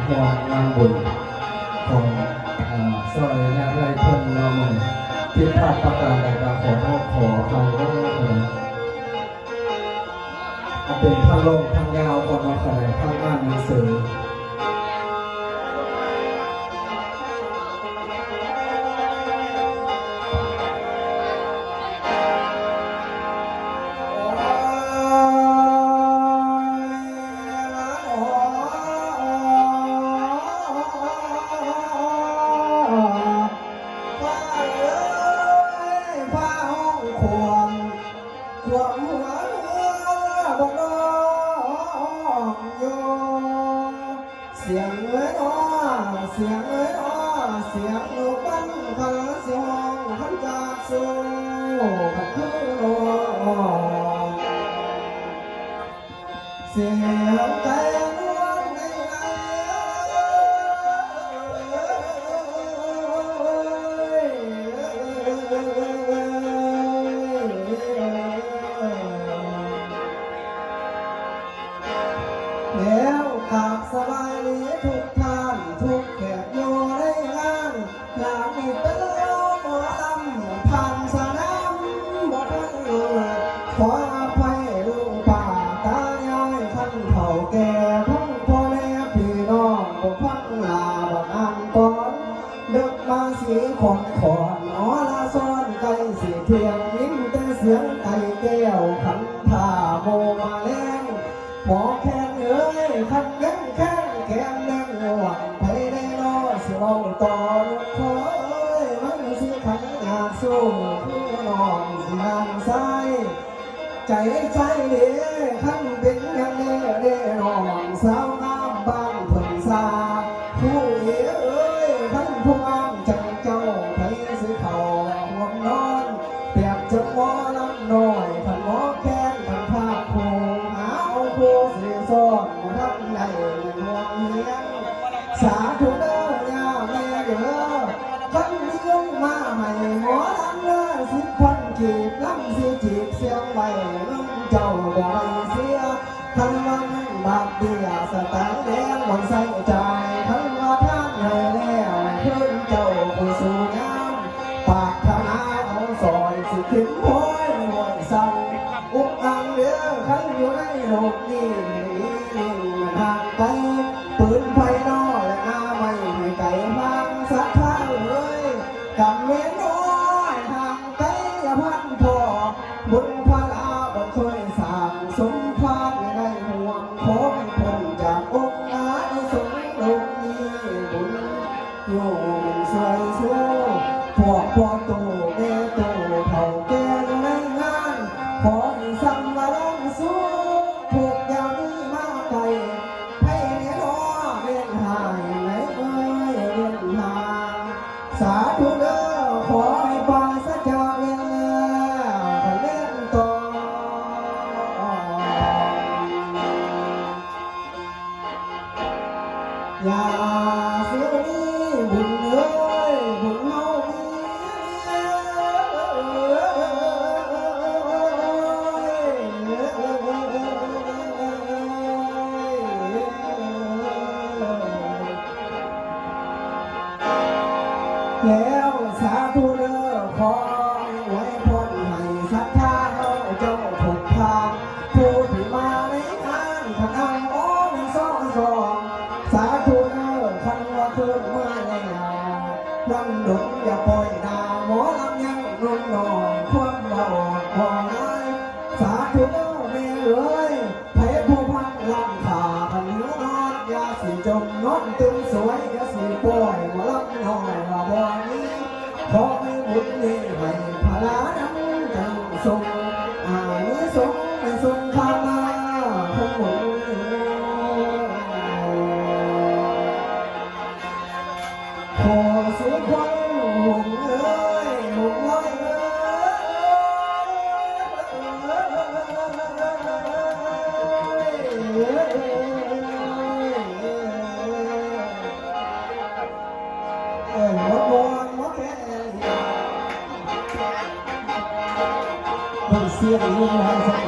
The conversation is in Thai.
ห่วงงานบุญของซอยงานไรเพิ่นเราใหม่ที่พลาดประการใดก็ขอโทษขออภัยด้วยเป็นทางลงทางยาวก่อนมาขนาดทางอ่านหนังสือเสียงเอ้ยอ้อเสียงเอ้ยอ้อเสียงลูกปั้นขันเสียงขันจากสู้ขันคือโลเสียงใจล้วนในใจแล้วขับสบายทุกท่านทุกแขกอยู่ในงานหลานนี่เป็นหมอลำผ่านสนามบ่ทันขออภัยลุงป้าตายายท่านเฒ่าแก่ทั้งพ่อแม่พี่น้องบ่ฟังลาบ่อ่านก่อนดึกมาสีขอนขอนหนอละซ้อนไก่สีเทียงยิ้มแต่เสียงไก่แก้วขันท่าโมมาแรงหมอแค่เอ้ยขันยังแค่แก้มแดงหวังไปได้นอสิเมาต่อลูกขอเอ้ยมันสิขันอยากสู้ผู้น้องสินางใสใจใจเด้ขันเป็นยังเด้เด้น้องสาวงามบ้านเพิ่นสาผู้เอ้ยขันผู้งามจังเจ้าไผสิเขาห่วงนอนเปรียบจะหมอลำน้อยขันหมอแค้นขันภาคภูผู้สิซ้อนมาทำในห่วงเฮียงสาธุเด้อย่าแม่เด้อขันนิยมมาให้หมอลำเด้อ10,000 กีบลำสิจีบเสียงไว้ลุงเจ้าบ่ได้เสียทันวันบาดเดียสตางค์แดงบ่ใส่ใจทันว่าท่านให้แล้วเพิ่นเจ้าผู้สู่งามปากธนาเอาซอยสิขึ้นโอยหน่วยสั่งอุกอังเด้อขันอยู่ในโลกนี้ทางไกลปืนไฟนอและหน้าไม่ให้ไก่ฟังสักท่าเลยกำเว้นน้อยทางไกลอย่าพันพอบุญพลาบนช่วยสร้างสมภารในห่วงขอให้พ้นจากองค์อาสมโลกนี้บุญอยู่สวยสู้พวกพ่อโตแม่โตเท่าแก่ในงานขอให้สังวรสู้ถูกอย่างนี้มาไกลให้เนี่ยน้อเวียนหายไหนเอ้ยเวียนหายสาธุเด้อขอให้ปาสัจจาเวียนไปเล่นต่ออย่าเสียนี้บุญเอ้ยบุญเฮาแล้วสาธุเด้อขอไว้พ้นให้ศรัทธาเขาเจ้าถูกทางผู้ที่มาในงานขนังโอ้ในซองสาธุเด้อคันว่าคืนมาแล้วลำดุอย่าปล่อยดาหมอลำยังนุ่มนอนความบ่อพอง่ายสาธุเด้อแม่เอ้ยไผผู้พันลำขาพันหิวนอนอย่าสิจมนอนตึงสวยอย่าสิป่วยหมอลำน้อยว่าบ่นี้ขอให้บุญนี้ให้พลาน้ำจังทรงนิสงให้ทรงข้ามาทั้งหมดขอสุขวังหุ่นเอ้ยหุ่นน้อยเอ้ยหมดบอลหมดแค่มันเสียงยุ่งให้สัก